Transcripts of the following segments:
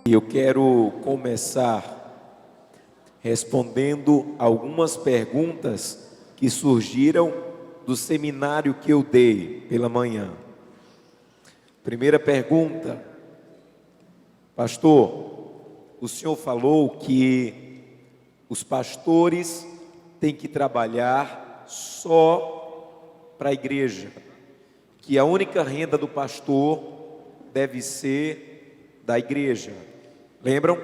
Eu quero começar respondendo algumas perguntas que surgiram do seminário que eu dei pela manhã. Primeira pergunta: pastor, o senhor falou que os pastores têm que trabalhar só para a igreja, que a única renda do pastor deve ser da igreja. Lembram?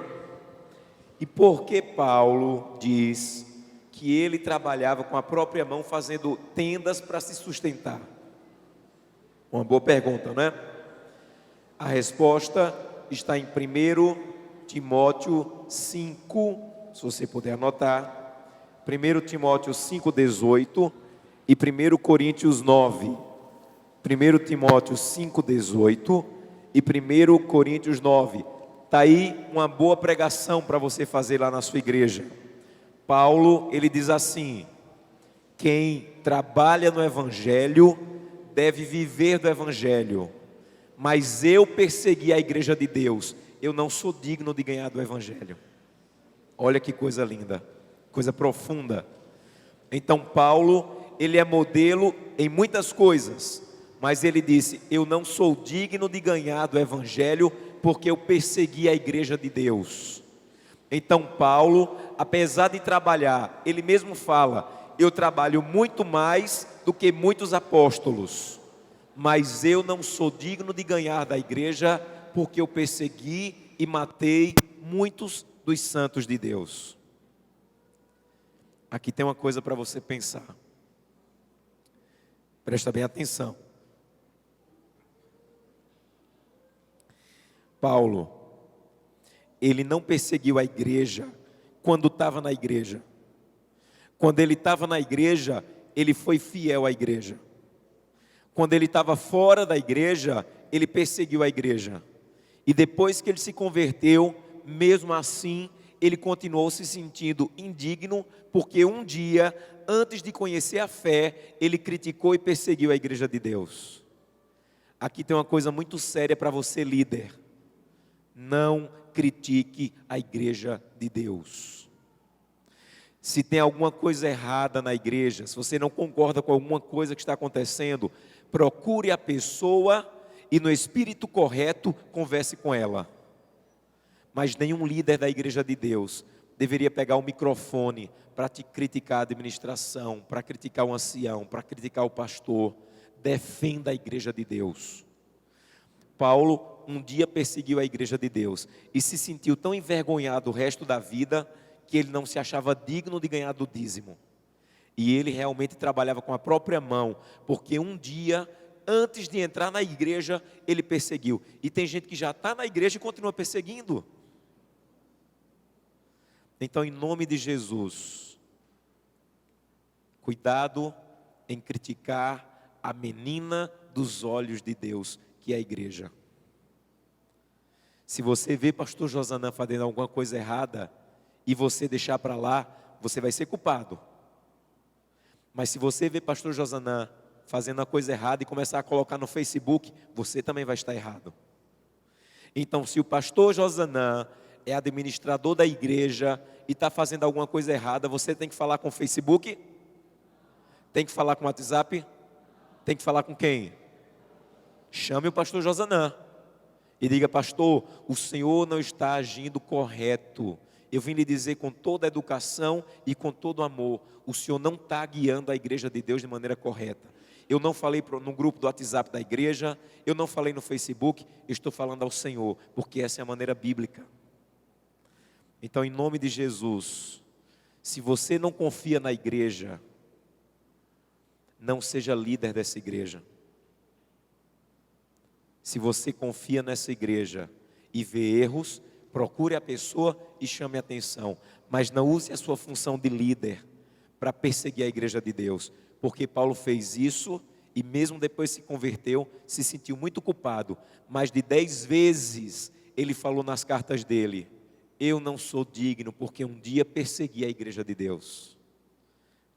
E por que Paulo diz que ele trabalhava com a própria mão fazendo tendas para se sustentar? Uma boa pergunta, não é? A resposta está em 1 Timóteo 5, se você puder anotar, 1 Timóteo 5,18 e 1 Coríntios 9. 1 Timóteo 5,18 e 1 Coríntios 9. Está aí uma boa pregação para você fazer lá na sua igreja. Paulo, ele diz assim: quem trabalha no Evangelho deve viver do Evangelho, mas eu persegui a igreja de Deus, eu não sou digno de ganhar do Evangelho. Olha que coisa linda, coisa profunda. Então Paulo, ele é modelo em muitas coisas, mas ele disse: eu não sou digno de ganhar do Evangelho, porque eu persegui a igreja de Deus. Então Paulo, apesar de trabalhar, ele mesmo fala: eu trabalho muito mais do que muitos apóstolos, mas eu não sou digno de ganhar da igreja, porque eu persegui e matei muitos dos santos de Deus. Aqui tem uma coisa para você pensar, presta bem atenção. Paulo, ele não perseguiu a igreja quando estava na igreja. Quando ele estava na igreja, ele foi fiel à igreja. Quando ele estava fora da igreja, ele perseguiu a igreja. E depois que ele se converteu, mesmo assim, ele continuou se sentindo indigno, porque um dia, antes de conhecer a fé, ele criticou e perseguiu a igreja de Deus. Aqui tem uma coisa muito séria para você, líder: não critique a igreja de Deus. Se tem alguma coisa errada na igreja, se você não concorda com alguma coisa que está acontecendo, procure a pessoa e no espírito correto converse com ela. Mas nenhum líder da igreja de Deus deveria pegar o microfone para te criticar a administração, para criticar o ancião, para criticar o pastor. Defenda a igreja de Deus. Paulo um dia perseguiu a igreja de Deus e se sentiu tão envergonhado o resto da vida que ele não se achava digno de ganhar do dízimo. E ele realmente trabalhava com a própria mão, porque um dia, antes de entrar na igreja, ele perseguiu. E tem gente que já está na igreja e continua perseguindo. Então, em nome de Jesus, cuidado em criticar a menina dos olhos de Deus, que é a igreja. Se você vê pastor Josanã fazendo alguma coisa errada e você deixar para lá, você vai ser culpado. Mas se você vê pastor Josanã fazendo a coisa errada e começar a colocar no Facebook, você também vai estar errado. Então, se o pastor Josanã é administrador da igreja e está fazendo alguma coisa errada, você tem que falar com o Facebook? Tem que falar com o WhatsApp? Tem que falar com quem? Chame o pastor Josanã e diga: pastor, o senhor não está agindo correto. Eu vim lhe dizer com toda a educação e com todo o amor: o senhor não está guiando a igreja de Deus de maneira correta. Eu não falei no grupo do WhatsApp da igreja, eu não falei no Facebook, eu estou falando ao Senhor, porque essa é a maneira bíblica. Então, em nome de Jesus, se você não confia na igreja, não seja líder dessa igreja. Se você confia nessa igreja e vê erros, procure a pessoa e chame a atenção. Mas não use a sua função de líder para perseguir a igreja de Deus. Porque Paulo fez isso e mesmo depois se converteu, se sentiu muito culpado. Mais de 10 vezes ele falou nas cartas dele: eu não sou digno, porque um dia persegui a igreja de Deus.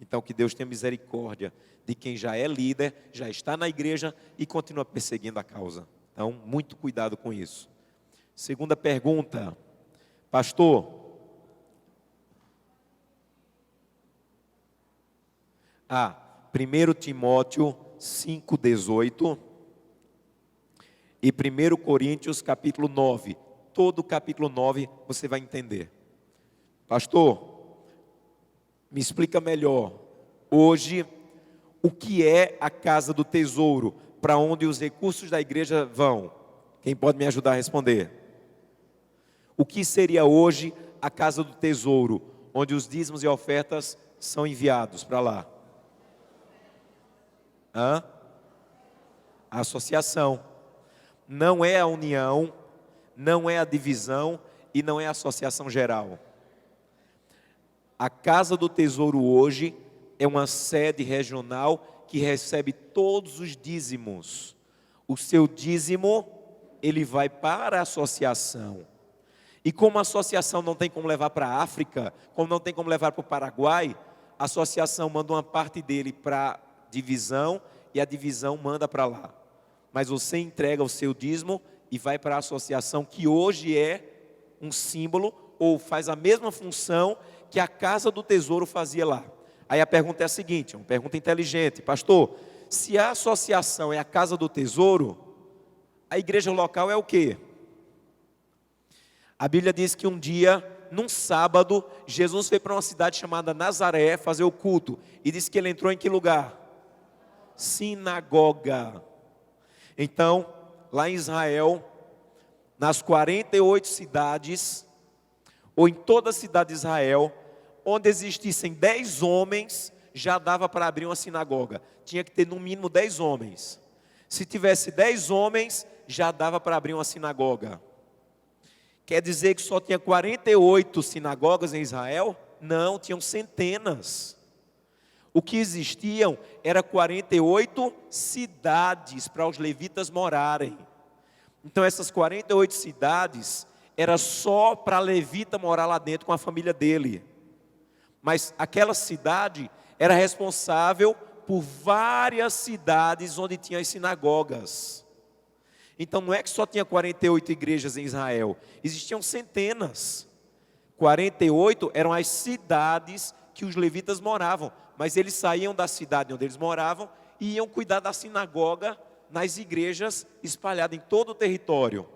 Então que Deus tenha misericórdia de quem já é líder, já está na igreja e continua perseguindo a causa. Então, muito cuidado com isso. Segunda pergunta, pastor. 1 Timóteo 5,18 e 1 Coríntios capítulo 9. Todo o capítulo 9 você vai entender. Pastor, me explica melhor, hoje, o que é a casa do tesouro, para onde os recursos da igreja vão? Quem pode me ajudar a responder? O que seria hoje a casa do tesouro, onde os dízimos e ofertas são enviados para lá? A associação. Não é a união, não é a divisão e não é a associação geral. A Casa do Tesouro hoje é uma sede regional que recebe todos os dízimos. O seu dízimo, ele vai para a associação. E como a associação não tem como levar para a África, como não tem como levar para o Paraguai, a associação manda uma parte dele para a divisão e a divisão manda para lá. Mas você entrega o seu dízimo e vai para a associação, que hoje é um símbolo ou faz a mesma função que a Casa do Tesouro fazia lá. Aí a pergunta é a seguinte, uma pergunta inteligente: pastor, se a associação é a Casa do Tesouro, a igreja local é o quê? A Bíblia diz que um dia, num sábado, Jesus foi para uma cidade chamada Nazaré fazer o culto, e diz que ele entrou em que lugar? Sinagoga. Então, lá em Israel, nas 48 cidades, ou em toda a cidade de Israel, onde existissem 10 homens, já dava para abrir uma sinagoga. Tinha que ter no mínimo 10 homens. Se tivesse 10 homens, já dava para abrir uma sinagoga. Quer dizer que só tinha 48 sinagogas em Israel? Não, tinham centenas. O que existiam era 48 cidades para os levitas morarem. Então essas 48 cidades era só para levita morar lá dentro com a família dele. Mas aquela cidade era responsável por várias cidades onde tinha as sinagogas. Então não é que só tinha 48 igrejas em Israel, existiam centenas. 48 eram as cidades que os levitas moravam, mas eles saíam da cidade onde eles moravam e iam cuidar da sinagoga nas igrejas espalhadas em todo o território.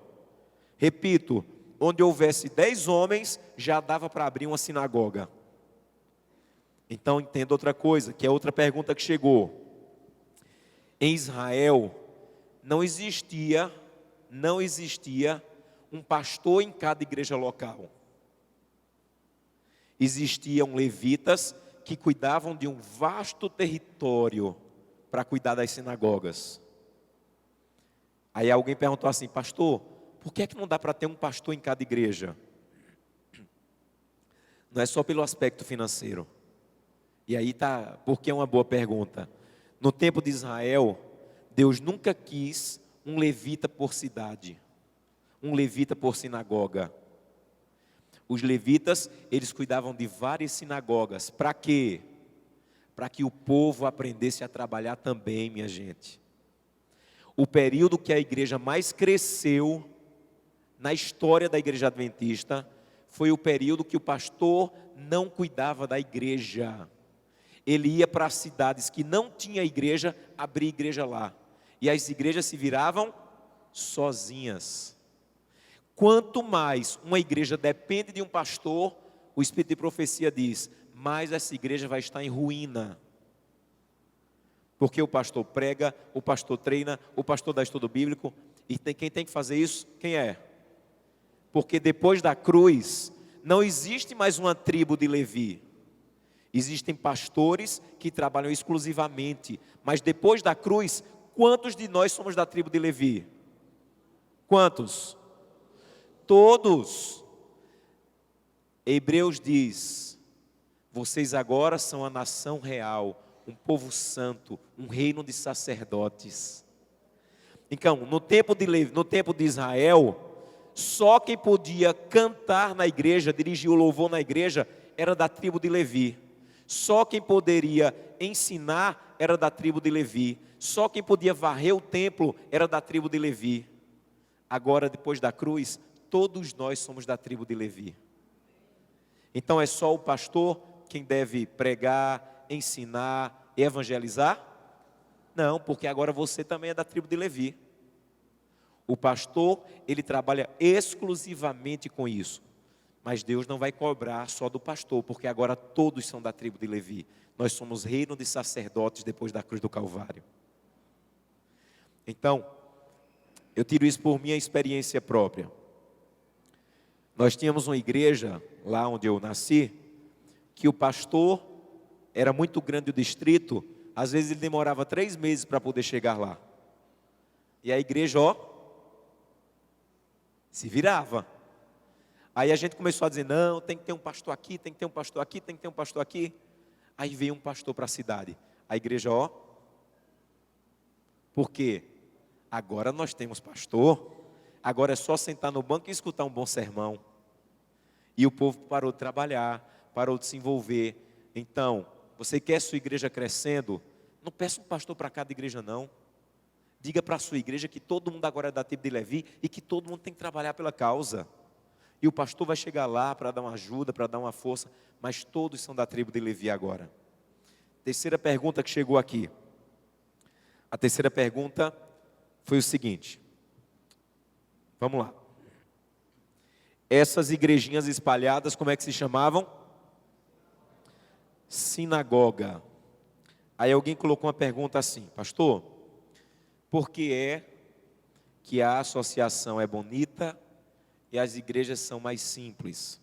Repito, onde houvesse 10 homens, já dava para abrir uma sinagoga. Então entenda outra coisa, que é outra pergunta que chegou. Em Israel, não existia um pastor em cada igreja local. Existiam levitas que cuidavam de um vasto território para cuidar das sinagogas. Aí alguém perguntou assim: pastor, por que é que não dá para ter um pastor em cada igreja? Não é só pelo aspecto financeiro. E aí tá, porque é uma boa pergunta. No tempo de Israel, Deus nunca quis um levita por cidade, um levita por sinagoga. Os levitas, eles cuidavam de várias sinagogas. Para quê? Para que o povo aprendesse a trabalhar também, minha gente. O período que a igreja mais cresceu na história da igreja adventista foi o período que o pastor não cuidava da igreja. Ele ia para as cidades que não tinha igreja, abrir igreja lá. E as igrejas se viravam sozinhas. Quanto mais uma igreja depende de um pastor, o Espírito de profecia diz, mais essa igreja vai estar em ruína. Porque o pastor prega, o pastor treina, o pastor dá estudo bíblico, e quem tem que fazer isso, quem é? Porque depois da cruz, não existe mais uma tribo de Levi. Existem pastores que trabalham exclusivamente, mas depois da cruz, quantos de nós somos da tribo de Levi? Quantos? Todos. Hebreus diz, vocês agora são a nação real, um povo santo, um reino de sacerdotes. Então, no tempo de Israel, só quem podia cantar na igreja, dirigir o louvor na igreja, era da tribo de Levi. Só quem poderia ensinar era da tribo de Levi. Só quem podia varrer o templo era da tribo de Levi. Agora, depois da cruz, todos nós somos da tribo de Levi. Então é só o pastor quem deve pregar, ensinar, evangelizar? Não, porque agora você também é da tribo de Levi. O pastor, ele trabalha exclusivamente com isso. Mas Deus não vai cobrar só do pastor, porque agora todos são da tribo de Levi. Nós somos reino de sacerdotes depois da cruz do Calvário. Então, eu tiro isso por minha experiência própria. Nós tínhamos uma igreja, lá onde eu nasci, que o pastor era muito grande o distrito, às vezes ele demorava 3 meses para poder chegar lá. E a igreja, se virava. Aí a gente começou a dizer, não, tem que ter um pastor aqui, tem que ter um pastor aqui, tem que ter um pastor aqui. Aí veio um pastor para a cidade. A igreja, por quê? Agora nós temos pastor, agora é só sentar no banco e escutar um bom sermão. E o povo parou de trabalhar, parou de se envolver. Então, você quer sua igreja crescendo? Não peça um pastor para cada igreja não. Diga para a sua igreja que todo mundo agora é da tribo de Levi e que todo mundo tem que trabalhar pela causa. E o pastor vai chegar lá para dar uma ajuda, para dar uma força, mas todos são da tribo de Levi agora. Terceira pergunta que chegou aqui. A terceira pergunta foi o seguinte. Vamos lá. Essas igrejinhas espalhadas, como é que se chamavam? Sinagoga. Aí alguém colocou uma pergunta assim, pastor, por que é que a associação é bonita e as igrejas são mais simples?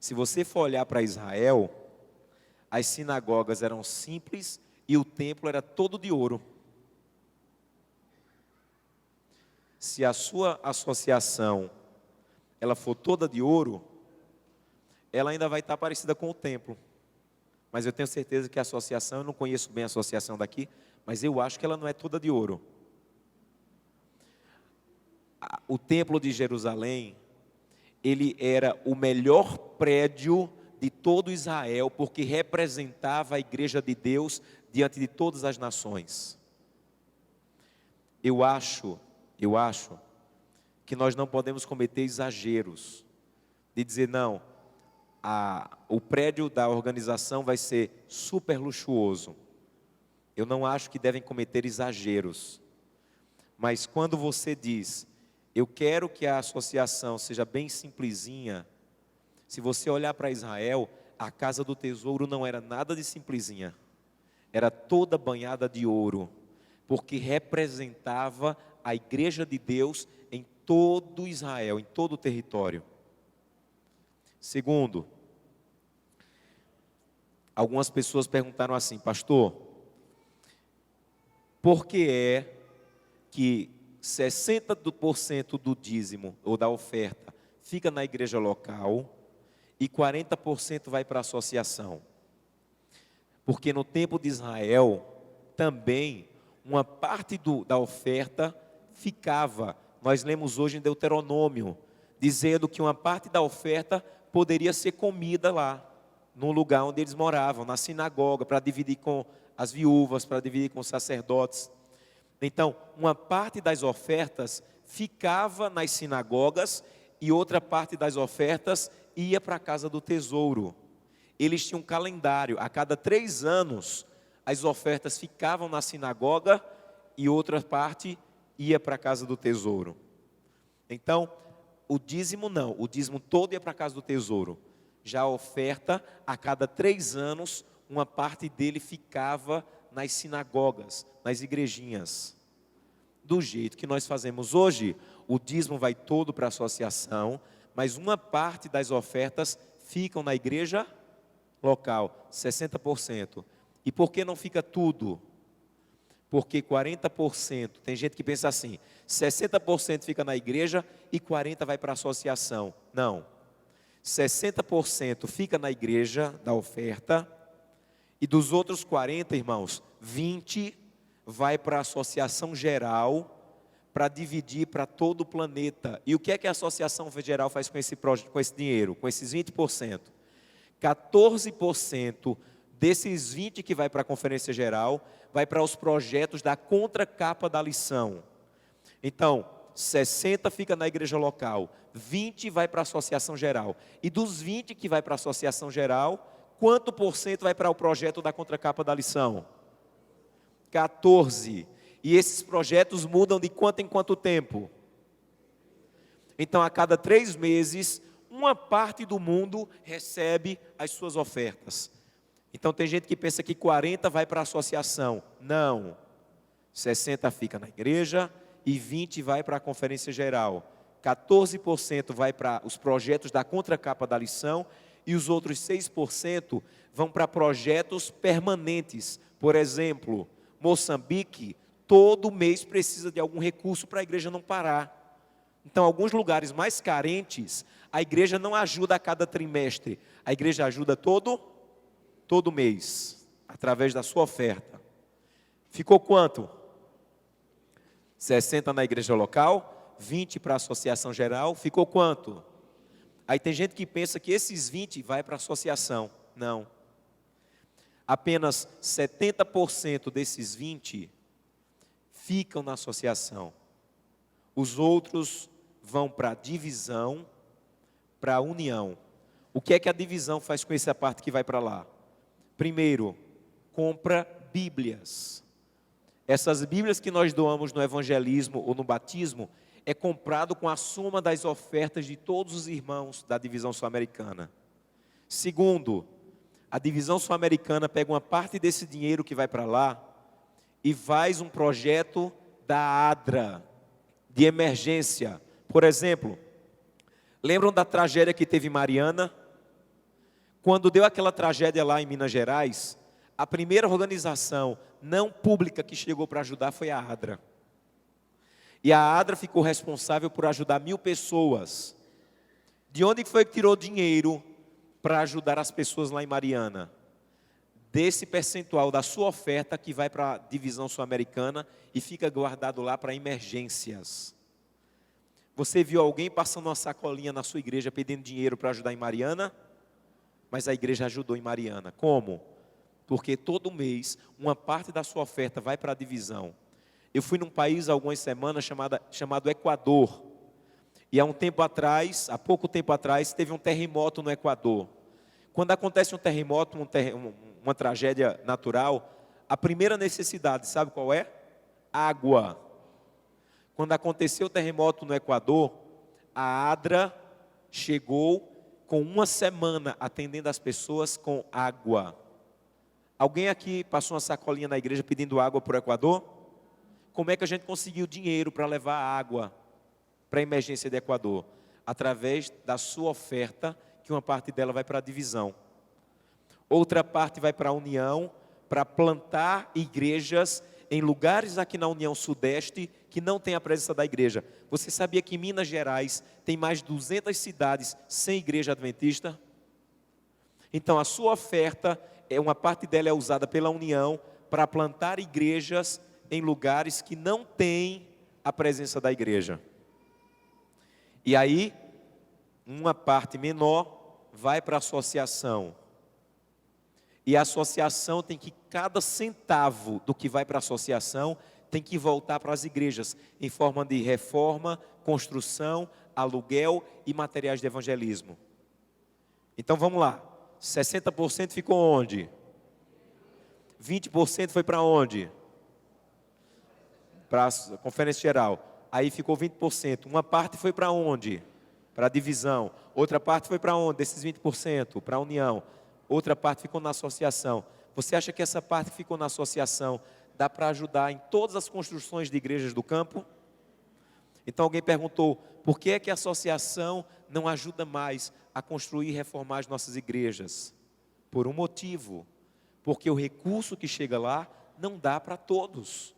Se você for olhar para Israel, as sinagogas eram simples e o templo era todo de ouro. Se a sua associação ela for toda de ouro, ela ainda vai estar parecida com o templo. Mas eu tenho certeza que a associação, eu não conheço bem a associação daqui, mas eu acho que ela não é toda de ouro. O templo de Jerusalém, ele era o melhor prédio de todo Israel, porque representava a igreja de Deus diante de todas as nações. Eu acho que nós não podemos cometer exageros, de dizer não, o prédio da organização vai ser super luxuoso. Eu não acho que devem cometer exageros, mas quando você diz, eu quero que a associação seja bem simplesinha, se você olhar para Israel, a casa do tesouro não era nada de simplesinha, era toda banhada de ouro, porque representava a igreja de Deus em todo Israel, em todo o território. Segundo, algumas pessoas perguntaram assim, pastor, por que é que 60% do dízimo ou da oferta fica na igreja local e 40% vai para a associação? Porque no tempo de Israel, também, uma parte da oferta ficava, nós lemos hoje em Deuteronômio, dizendo que uma parte da oferta poderia ser comida lá, no lugar onde eles moravam, na sinagoga, para dividir com as viúvas, para dividir com os sacerdotes. Então, uma parte das ofertas ficava nas sinagogas e outra parte das ofertas ia para a casa do tesouro. Eles tinham um calendário, a cada 3 anos as ofertas ficavam na sinagoga e outra parte ia para a casa do tesouro. Então, o dízimo não, o dízimo todo ia para a casa do tesouro. Já a oferta, a cada 3 anos, uma parte dele ficava nas sinagogas, nas igrejinhas. Do jeito que nós fazemos hoje, o dízimo vai todo para a associação, mas uma parte das ofertas ficam na igreja local, 60%. E por que não fica tudo? Porque 40%, tem gente que pensa assim, 60% fica na igreja e 40% vai para a associação. Não, 60% fica na igreja da oferta e dos outros 40%, irmãos, 20% vai para a associação geral para dividir para todo o planeta. E o que é que a associação geral faz com esse dinheiro, com esses 20%? 14% desses 20% que vai para a conferência geral, vai para os projetos da contracapa da lição. Então, 60 fica na igreja local, 20 vai para a associação geral. E dos 20 que vai para a associação geral, quanto por cento vai para o projeto da contracapa da lição? 14. E esses projetos mudam de quanto em quanto tempo? Então, a cada 3 meses, uma parte do mundo recebe as suas ofertas. Então, tem gente que pensa que 40 vai para a associação. Não. 60 fica na igreja e 20 vai para a conferência geral. 14% vai para os projetos da contracapa da lição e os outros 6% vão para projetos permanentes. Por exemplo, Moçambique, todo mês precisa de algum recurso para a igreja não parar. Então, alguns lugares mais carentes, a igreja não ajuda a cada trimestre, a igreja ajuda todo mês, através da sua oferta. Ficou quanto? 60 na igreja local, 20 para a associação geral, ficou quanto? Aí tem gente que pensa que esses 20 vai para a associação. Não. Apenas 70% desses 20 ficam na associação. Os outros vão para a divisão, para a união. O que é que a divisão faz com essa parte que vai para lá? Primeiro, compra Bíblias. Essas Bíblias que nós doamos no evangelismo ou no batismo, é comprado com a soma das ofertas de todos os irmãos da divisão sul-americana. Segundo, a divisão sul-americana pega uma parte desse dinheiro que vai para lá e faz um projeto da ADRA, de emergência. Por exemplo, lembram da tragédia que teve em Mariana? Quando deu aquela tragédia lá em Minas Gerais, a primeira organização não pública que chegou para ajudar foi a ADRA. E a ADRA ficou responsável por ajudar 1.000 pessoas. De onde foi que tirou dinheiro para ajudar as pessoas lá em Mariana? Desse percentual da sua oferta que vai para a divisão sul-americana e fica guardado lá para emergências. Você viu alguém passando uma sacolinha na sua igreja pedindo dinheiro para ajudar em Mariana? Mas a igreja ajudou em Mariana. Como? Porque todo mês uma parte da sua oferta vai para a divisão. Eu fui num país há algumas semanas chamado Equador. E há pouco tempo atrás, teve um terremoto no Equador. Quando acontece um terremoto, uma tragédia natural, a primeira necessidade, sabe qual é? Água. Quando aconteceu o terremoto no Equador, a ADRA chegou com uma semana atendendo as pessoas com água. Alguém aqui passou uma sacolinha na igreja pedindo água para o Equador? Como é que a gente conseguiu dinheiro para levar água para a emergência do Equador? Através da sua oferta, que uma parte dela vai para a divisão. Outra parte vai para a união, para plantar igrejas em lugares aqui na União Sudeste que não tem a presença da igreja. Você sabia que em Minas Gerais tem mais de 200 cidades sem igreja adventista? Então a sua oferta, uma parte dela é usada pela união para plantar igrejas em lugares que não tem a presença da igreja. E aí, uma parte menor vai para a associação. E a associação tem que, cada centavo do que vai para a associação, tem que voltar para as igrejas, em forma de reforma, construção, aluguel e materiais de evangelismo. Então vamos lá, 60% ficou onde? 20% foi para onde? Para a conferência geral. Aí ficou 20%. Uma parte foi para onde? Para a divisão. Outra parte foi para onde? Desses 20%? Para a união. Outra parte ficou na associação. Você acha que essa parte que ficou na associação dá para ajudar em todas as construções de igrejas do campo? Então alguém perguntou, por que é que a associação não ajuda mais a construir e reformar as nossas igrejas? Por um motivo. Porque o recurso que chega lá não dá para todos.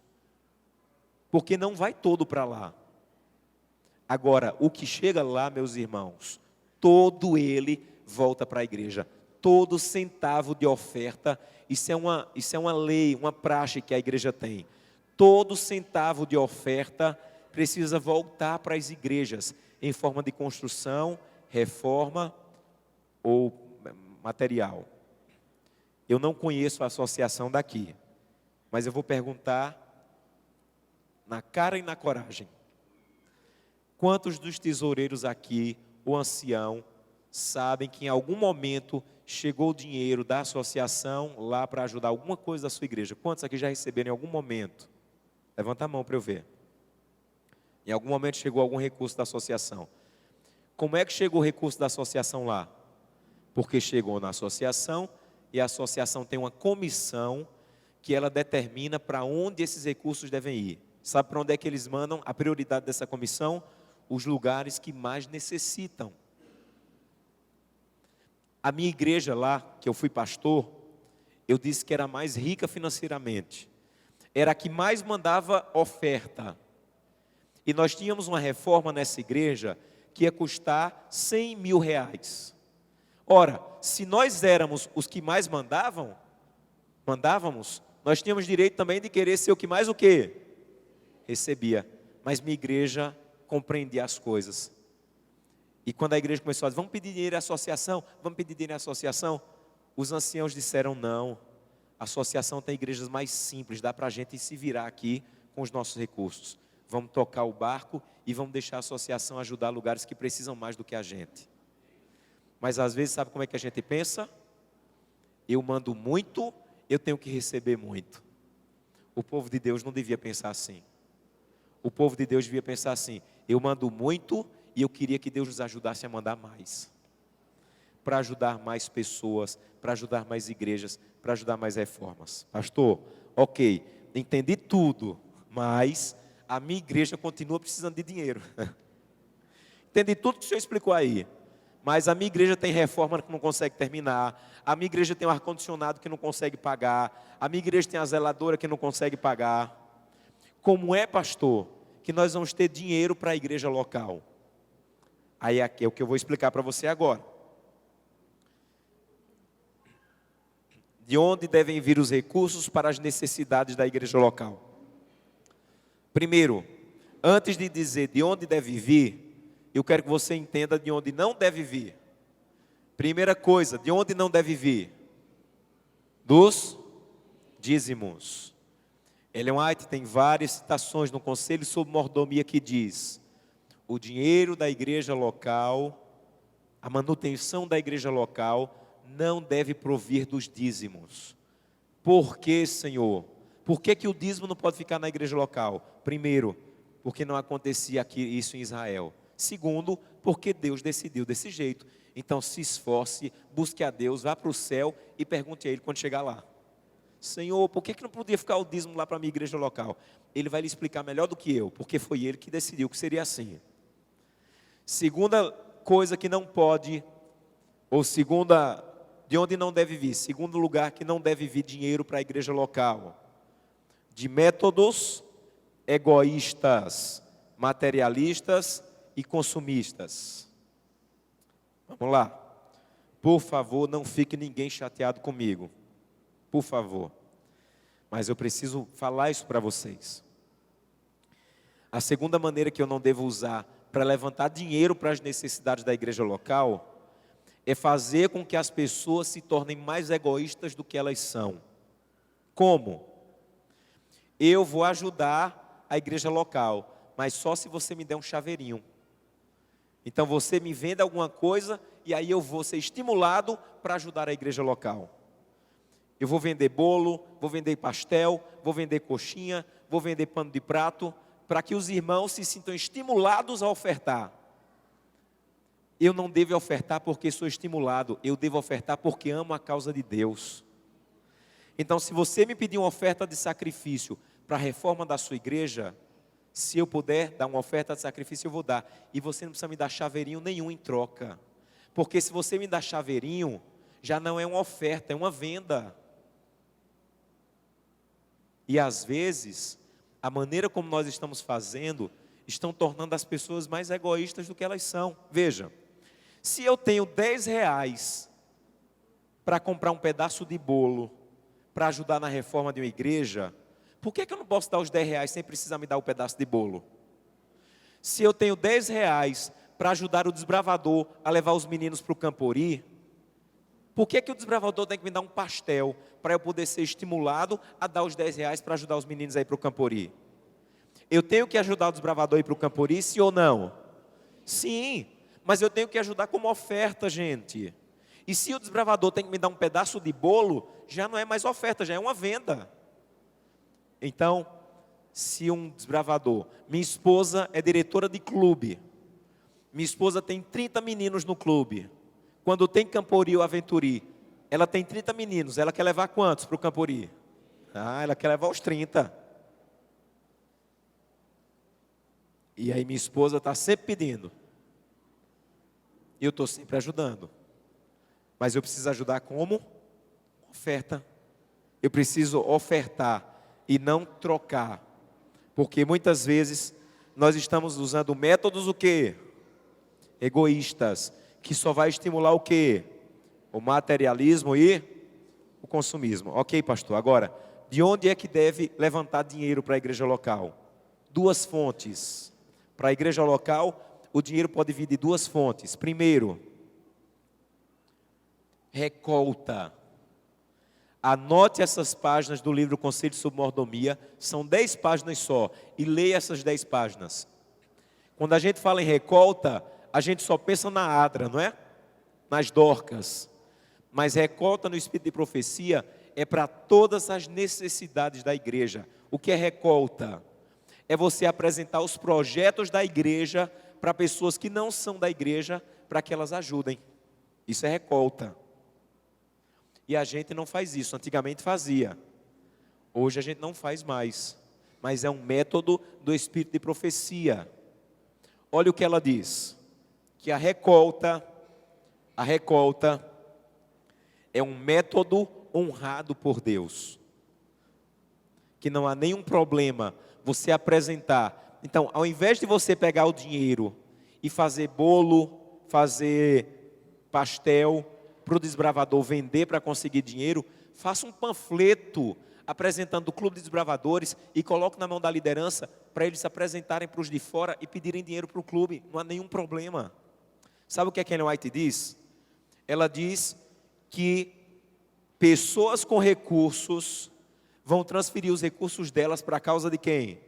Porque não vai todo para lá. Agora, o que chega lá, meus irmãos, todo ele volta para a igreja. Todo centavo de oferta, isso é uma lei, uma praxe que a igreja tem. Todo centavo de oferta precisa voltar para as igrejas, em forma de construção, reforma ou material. Eu não conheço a associação daqui, mas eu vou perguntar na cara e na coragem. Quantos dos tesoureiros aqui, o ancião, sabem que em algum momento chegou o dinheiro da associação lá para ajudar alguma coisa da sua igreja? Quantos aqui já receberam em algum momento? Levanta a mão para eu ver. Em algum momento chegou algum recurso da associação. Como é que chegou o recurso da associação lá? Porque chegou na associação e a associação tem uma comissão que ela determina para onde esses recursos devem ir. Sabe para onde é que eles mandam? A prioridade dessa comissão? Os lugares que mais necessitam. A minha igreja lá, que eu fui pastor, eu disse que era a mais rica financeiramente. Era a que mais mandava oferta. E nós tínhamos uma reforma nessa igreja que ia custar 100 mil reais. Ora, se nós éramos os que mais mandávamos, nós tínhamos direito também de querer ser o que mais o quê? Recebia. Mas minha igreja compreendia as coisas. E quando a igreja começou a dizer, vamos pedir dinheiro à associação, os anciãos disseram, não, a associação tem igrejas mais simples, dá para a gente se virar aqui com os nossos recursos. Vamos tocar o barco e vamos deixar a associação ajudar lugares que precisam mais do que a gente. Mas às vezes, sabe como é que a gente pensa? Eu mando muito, eu tenho que receber muito. O povo de Deus não devia pensar assim. O povo de Deus devia pensar assim, eu mando muito e eu queria que Deus nos ajudasse a mandar mais. Para ajudar mais pessoas, para ajudar mais igrejas, para ajudar mais reformas. Pastor, ok, entendi tudo, mas a minha igreja continua precisando de dinheiro. Entendi tudo que o senhor explicou aí. Mas a minha igreja tem reforma que não consegue terminar. A minha igreja tem um ar-condicionado que não consegue pagar. A minha igreja tem a zeladora que não consegue pagar. Como é, pastor, que nós vamos ter dinheiro para a igreja local? Aí aqui é o que eu vou explicar para você agora. De onde devem vir os recursos para as necessidades da igreja local? Primeiro, antes de dizer de onde deve vir, eu quero que você entenda de onde não deve vir. Primeira coisa, de onde não deve vir? Dos dízimos. Ellen White tem várias citações no Conselho sobre Mordomia que diz: o dinheiro da igreja local, a manutenção da igreja local, não deve provir dos dízimos. Por que, Senhor? Por que o dízimo não pode ficar na igreja local? Primeiro, porque não acontecia aqui isso em Israel. Segundo, porque Deus decidiu desse jeito. Então se esforce, busque a Deus, vá para o céu e pergunte a Ele quando chegar lá: Senhor, por que não podia ficar o dízimo lá para a minha igreja local? Ele vai lhe explicar melhor do que eu, porque foi Ele que decidiu que seria assim. Segunda coisa que não pode, ou segunda, de onde não deve vir, segundo lugar que não deve vir dinheiro para a igreja local, de métodos egoístas, materialistas e consumistas. Vamos lá. Por favor, não fique ninguém chateado comigo. Por favor. Mas eu preciso falar isso para vocês. A segunda maneira que eu não devo usar para levantar dinheiro para as necessidades da igreja local é fazer com que as pessoas se tornem mais egoístas do que elas são. Como? Eu vou ajudar a igreja local, mas só se você me der um chaveirinho. Então você me vende alguma coisa e aí eu vou ser estimulado para ajudar a igreja local. Eu vou vender bolo, vou vender pastel, vou vender coxinha, vou vender pano de prato, para que os irmãos se sintam estimulados a ofertar. Eu não devo ofertar porque sou estimulado, eu devo ofertar porque amo a causa de Deus. Então, se você me pedir uma oferta de sacrifício para a reforma da sua igreja, se eu puder dar uma oferta de sacrifício, eu vou dar. E você não precisa me dar chaveirinho nenhum em troca. Porque se você me dá chaveirinho, já não é uma oferta, é uma venda. E às vezes, a maneira como nós estamos fazendo, estão tornando as pessoas mais egoístas do que elas são. Veja, se eu tenho 10 reais para comprar um pedaço de bolo, para ajudar na reforma de uma igreja, por que eu não posso dar os 10 reais sem precisar me dar o pedaço de bolo? Se eu tenho 10 reais para ajudar o desbravador a levar os meninos para o Campori, por que o desbravador tem que me dar um pastel para eu poder ser estimulado a dar os 10 reais para ajudar os meninos a ir para o Campori? Eu tenho que ajudar o desbravador a ir para o Campori, sim ou não? Sim, mas eu tenho que ajudar como oferta, gente. E se o desbravador tem que me dar um pedaço de bolo, já não é mais oferta, já é uma venda. Então, se um desbravador, minha esposa é diretora de clube, minha esposa tem 30 meninos no clube, quando tem Campori ou Aventuri, ela tem 30 meninos, ela quer levar quantos para o Campori? Ela quer levar os 30. E aí minha esposa está sempre pedindo. E eu estou sempre ajudando. Mas eu preciso ajudar como? Oferta. Eu preciso ofertar e não trocar. Porque muitas vezes nós estamos usando métodos o quê? Egoístas. Que só vai estimular o quê? O materialismo e o consumismo. Ok, pastor. Agora, de onde é que deve levantar dinheiro para a igreja local? Duas fontes. Para a igreja local, o dinheiro pode vir de duas fontes. Primeiro, recolta. Anote essas páginas do livro Conselho sobre Mordomia, são 10 páginas só, e leia essas 10 páginas. Quando a gente fala em recolta, a gente só pensa na Adra, não é? Nas Dorcas. Mas recolta no espírito de profecia é para todas as necessidades da igreja. O que é recolta? É você apresentar os projetos da igreja para pessoas que não são da igreja, para que elas ajudem. Isso é recolta. E a gente não faz isso, antigamente fazia. Hoje a gente não faz mais. Mas é um método do espírito de profecia. Olha o que ela diz. Que a recolta é um método honrado por Deus. Que não há nenhum problema você apresentar. Então, ao invés de você pegar o dinheiro e fazer bolo, fazer pastel, para o desbravador vender para conseguir dinheiro, faça um panfleto apresentando o clube de desbravadores e coloque na mão da liderança para eles se apresentarem para os de fora e pedirem dinheiro para o clube. Não há nenhum problema. Sabe o que a Ellen White diz? Ela diz que pessoas com recursos vão transferir os recursos delas para a causa de quem?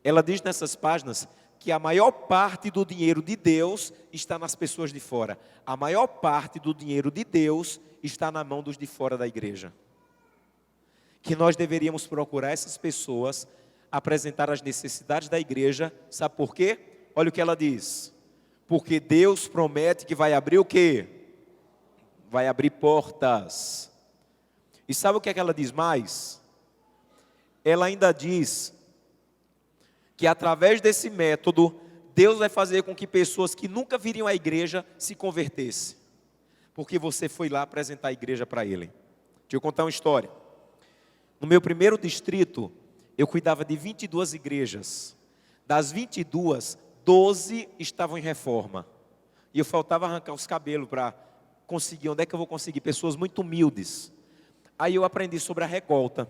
Ela diz nessas páginas que a maior parte do dinheiro de Deus está nas pessoas de fora. A maior parte do dinheiro de Deus está na mão dos de fora da igreja. Que nós deveríamos procurar essas pessoas, apresentar as necessidades da igreja. Sabe por quê? Olha o que ela diz. Porque Deus promete que vai abrir o quê? Vai abrir portas. E sabe o que é que ela diz mais? Ela ainda diz que através desse método, Deus vai fazer com que pessoas que nunca viriam à igreja se convertessem. Porque você foi lá apresentar a igreja para ele. Deixa eu contar uma história. No meu primeiro distrito, eu cuidava de 22 igrejas. Das 22, 12 estavam em reforma. E eu faltava arrancar os cabelos para conseguir, onde é que eu vou conseguir? Pessoas muito humildes. Aí eu aprendi sobre a recolta.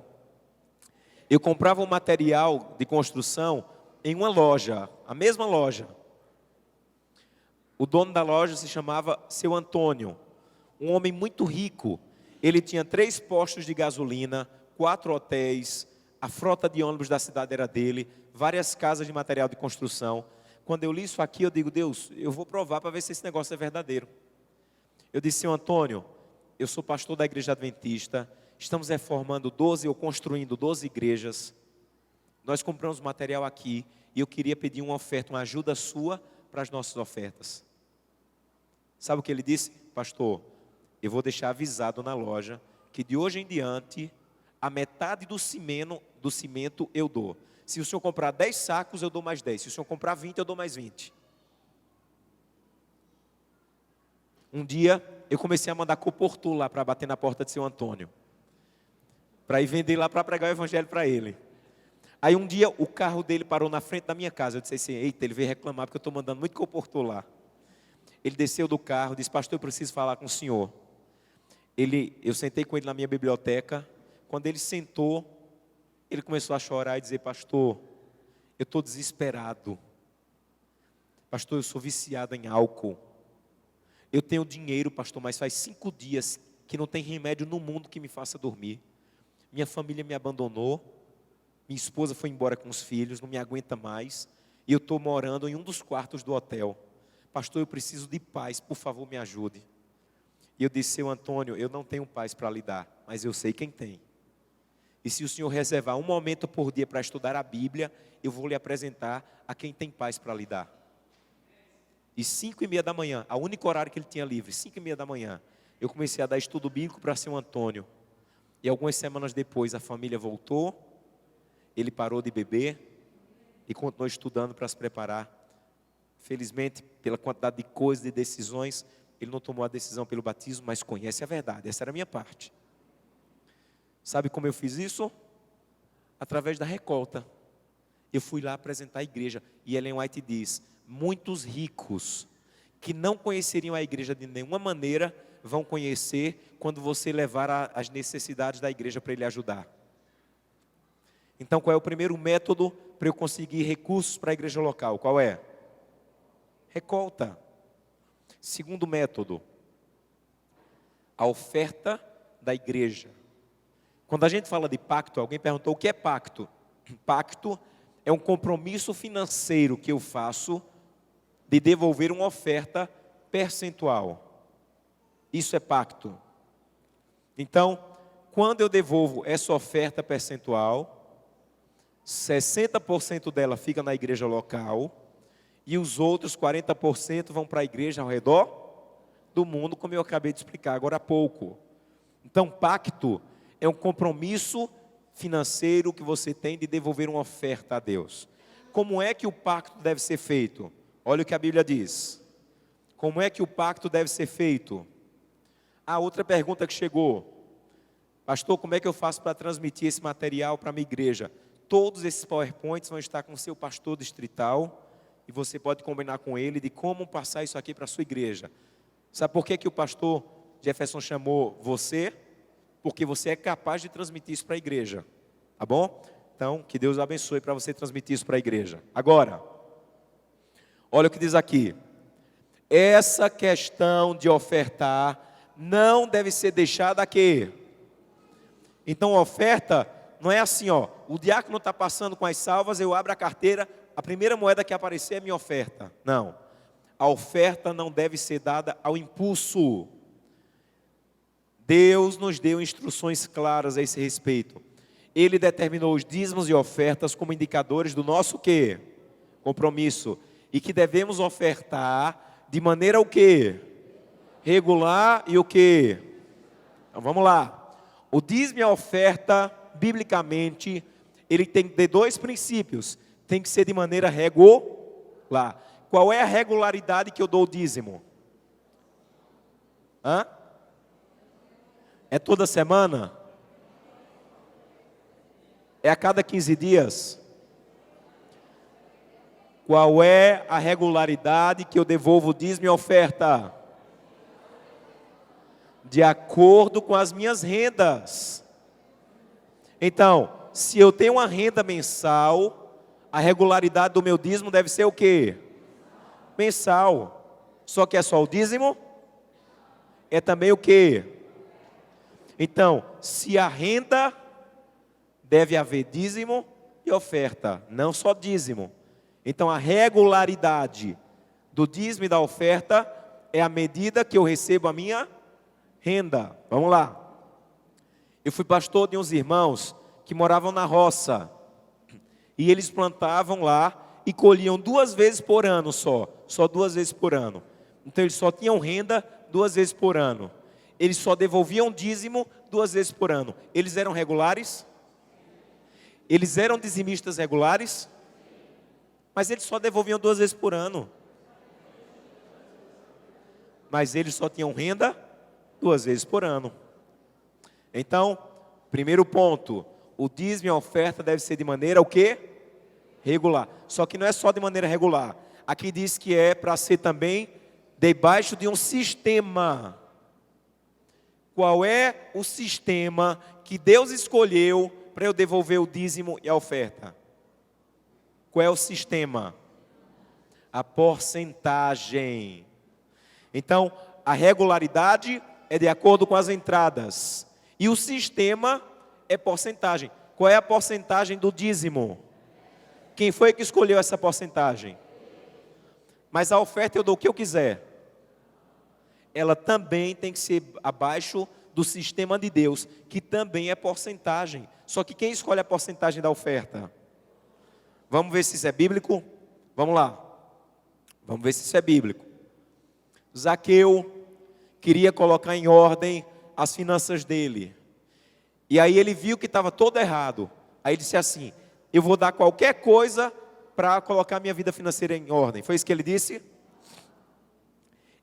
Eu comprava um material de construção em uma loja, a mesma loja. O dono da loja se chamava Seu Antônio, um homem muito rico. Ele tinha 3 postos de gasolina, 4 hotéis, a frota de ônibus da cidade era dele, várias casas de material de construção. Quando eu li isso aqui, eu digo, Deus, eu vou provar para ver se esse negócio é verdadeiro. Eu disse, Seu Antônio, eu sou pastor da igreja adventista, estamos reformando 12 ou construindo 12 igrejas. Nós compramos material aqui e eu queria pedir uma oferta, uma ajuda sua para as nossas ofertas. Sabe o que ele disse? Pastor, eu vou deixar avisado na loja que de hoje em diante, a metade do cimento eu dou. Se o senhor comprar 10 sacos, eu dou mais 10. Se o senhor comprar 20, eu dou mais 20. Um dia, eu comecei a mandar coportor lá para bater na porta de Seu Antônio. Para ir vender lá para pregar o evangelho para ele. Aí um dia o carro dele parou na frente da minha casa. Eu disse assim, eita, ele veio reclamar porque eu estou mandando muito coportor lá. Ele desceu do carro, disse, pastor, eu preciso falar com o senhor. Eu sentei com ele na minha biblioteca. Quando ele sentou, ele começou a chorar e dizer, pastor, eu estou desesperado. Pastor, eu sou viciado em álcool. Eu tenho dinheiro, pastor, mas faz 5 dias que não tem remédio no mundo que me faça dormir. Minha família me abandonou. Minha esposa foi embora com os filhos, não me aguenta mais. e eu estou morando em um dos quartos do hotel. Pastor, eu preciso de paz, por favor, me ajude. E eu disse, seu Antônio, eu não tenho paz para lhe dar, mas eu sei quem tem. E se o senhor reservar um momento por dia para estudar a Bíblia, eu vou lhe apresentar a quem tem paz para lhe dar. E 5:30 da manhã, a único horário que ele tinha livre, 5:30 da manhã, eu comecei a dar estudo bíblico para seu Antônio. E algumas semanas depois, a família voltou, ele parou de beber e continuou estudando para se preparar. Felizmente, pela quantidade de coisas, de decisões, ele não tomou a decisão pelo batismo, mas conhece a verdade. Essa era a minha parte. Sabe como eu fiz isso? Através da recolta. Eu fui lá apresentar a igreja. E Ellen White diz, muitos ricos que não conheceriam a igreja de nenhuma maneira, vão conhecer quando você levar as necessidades da igreja para ele ajudar. Então, qual é o primeiro método para eu conseguir recursos para a igreja local? Qual é? Recolta. Segundo método, a oferta da igreja. Quando a gente fala de pacto, alguém perguntou o que é pacto? Pacto é um compromisso financeiro que eu faço de devolver uma oferta percentual. Isso é pacto. Então, quando eu devolvo essa oferta percentual, 60% dela fica na igreja local e os outros 40% vão para a igreja ao redor do mundo, como eu acabei de explicar agora há pouco. Então, pacto é um compromisso financeiro que você tem de devolver uma oferta a Deus. Como é que o pacto deve ser feito? Olha o que a Bíblia diz. Como é que o pacto deve ser feito? A outra pergunta que chegou. Pastor, como é que eu faço para transmitir esse material para a minha igreja? Todos esses PowerPoints vão estar com o seu pastor distrital e você pode combinar com ele de como passar isso aqui para a sua igreja. Sabe por que o pastor Jefferson chamou você? Porque você é capaz de transmitir isso para a igreja, tá bom? Então, que Deus abençoe para você transmitir isso para a igreja. Agora, olha o que diz aqui. Essa questão de ofertar não deve ser deixada aqui. Então, a oferta não é assim, ó. O diácono está passando com as salvas, eu abro a carteira, a primeira moeda que aparecer é minha oferta. Não. A oferta não deve ser dada ao impulso. Deus nos deu instruções claras a esse respeito. Ele determinou os dízimos e ofertas como indicadores do nosso quê? Compromisso. E que devemos ofertar de maneira o quê? Regular e o quê? Então vamos lá. O dízimo e a oferta, biblicamente, ele tem que ter dois princípios. Tem que ser de maneira regular. Qual é a regularidade que eu dou o dízimo? É toda semana? É a cada 15 dias? Qual é a regularidade que eu devolvo o dízimo e a oferta? De acordo com as minhas rendas. Então, se eu tenho uma renda mensal, a regularidade do meu dízimo deve ser o quê? Mensal. Só que é só o dízimo? É também o quê? Então, se a renda, deve haver dízimo e oferta, não só dízimo. Então, a regularidade do dízimo e da oferta é a medida que eu recebo a minha renda. Vamos lá. Eu fui pastor de uns irmãos que moravam na roça. E eles plantavam lá e colhiam 2 vezes por ano só 2 vezes por ano. Então, eles só tinham renda 2 vezes por ano. Eles só devolviam dízimo 2 vezes por ano. Eles eram regulares? Eles eram dizimistas regulares? Mas eles só devolviam 2 vezes por ano. Mas eles só tinham renda 2 vezes por ano. Então, primeiro ponto, o dízimo e a oferta deve ser de maneira o quê? Regular. Só que não é só de maneira regular. Aqui diz que é para ser também debaixo de um sistema. Qual é o sistema que Deus escolheu para eu devolver o dízimo e a oferta? Qual é o sistema? A porcentagem. Então, a regularidade é de acordo com as entradas. E o sistema é porcentagem. Qual é a porcentagem do dízimo? quem foi que escolheu essa porcentagem? Mas a oferta eu dou o que eu quiser. Ela também tem que ser abaixo do sistema de Deus, que também é porcentagem. Só que quem escolhe a porcentagem da oferta? Vamos ver se isso é bíblico? Vamos lá. Vamos ver se isso é bíblico. Zaqueu queria colocar em ordem as finanças dele. E aí ele viu que estava todo errado. Aí ele disse assim: eu vou dar qualquer coisa para colocar minha vida financeira em ordem. Foi isso que ele disse?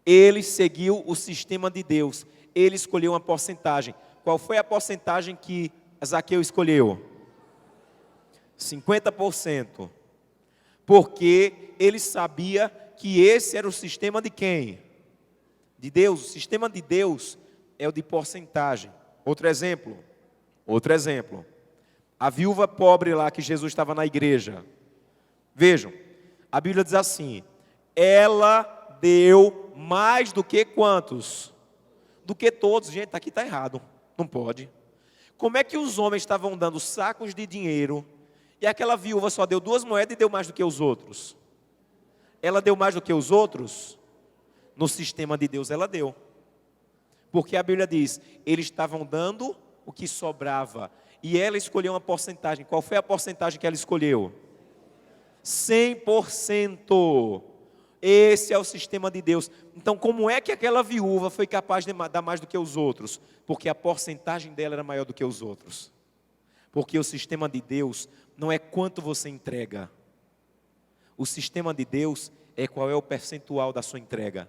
Ele seguiu o sistema de Deus. Ele escolheu uma porcentagem. Qual foi a porcentagem que Zaqueu escolheu? 50%. Porque ele sabia que esse era o sistema de quem? De Deus. O sistema de Deus é o de porcentagem. Outro exemplo. A viúva pobre lá que Jesus estava na igreja. Vejam, a Bíblia diz assim: ela deu mais do que quantos? Do que todos. Gente, aqui está errado. Não pode. Como é que os homens estavam dando sacos de dinheiro e aquela viúva só deu 2 moedas e deu mais do que os outros? Ela deu mais do que os outros? No sistema de Deus ela deu. Porque a Bíblia diz, eles estavam dando o que sobrava. E ela escolheu uma porcentagem. Qual foi a porcentagem que ela escolheu? 100%. Esse é o sistema de Deus. Então, como é que aquela viúva foi capaz de dar mais do que os outros? Porque a porcentagem dela era maior do que os outros. Porque o sistema de Deus não é quanto você entrega. O sistema de Deus é qual é o percentual da sua entrega.